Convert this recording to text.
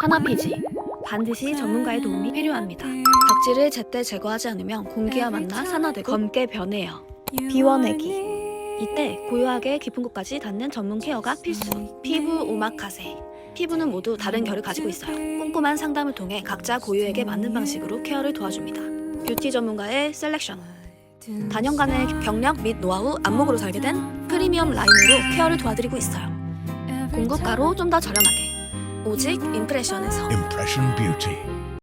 산화 피지. 반드시 전문가의 도움이 필요합니다. 각질을 제때 제거하지 않으면 공기와 만나 산화되고 검게 변해요. 비워내기. 이때 고요하게 깊은 곳까지 닿는 전문 케어가 필수. 피부 오마카세. 피부는 모두 다른 결을 가지고 있어요. 꼼꼼한 상담을 통해 각자 고유에게 맞는 방식으로 케어를 도와줍니다. 뷰티 전문가의 셀렉션. 단연간의 경력 및 노하우, 안목으로 설계된 프리미엄 라인으로 케어를 도와드리고 있어요. 공급가로 좀 더 저렴하게. 오직 임프레션에서. Impression Beauty.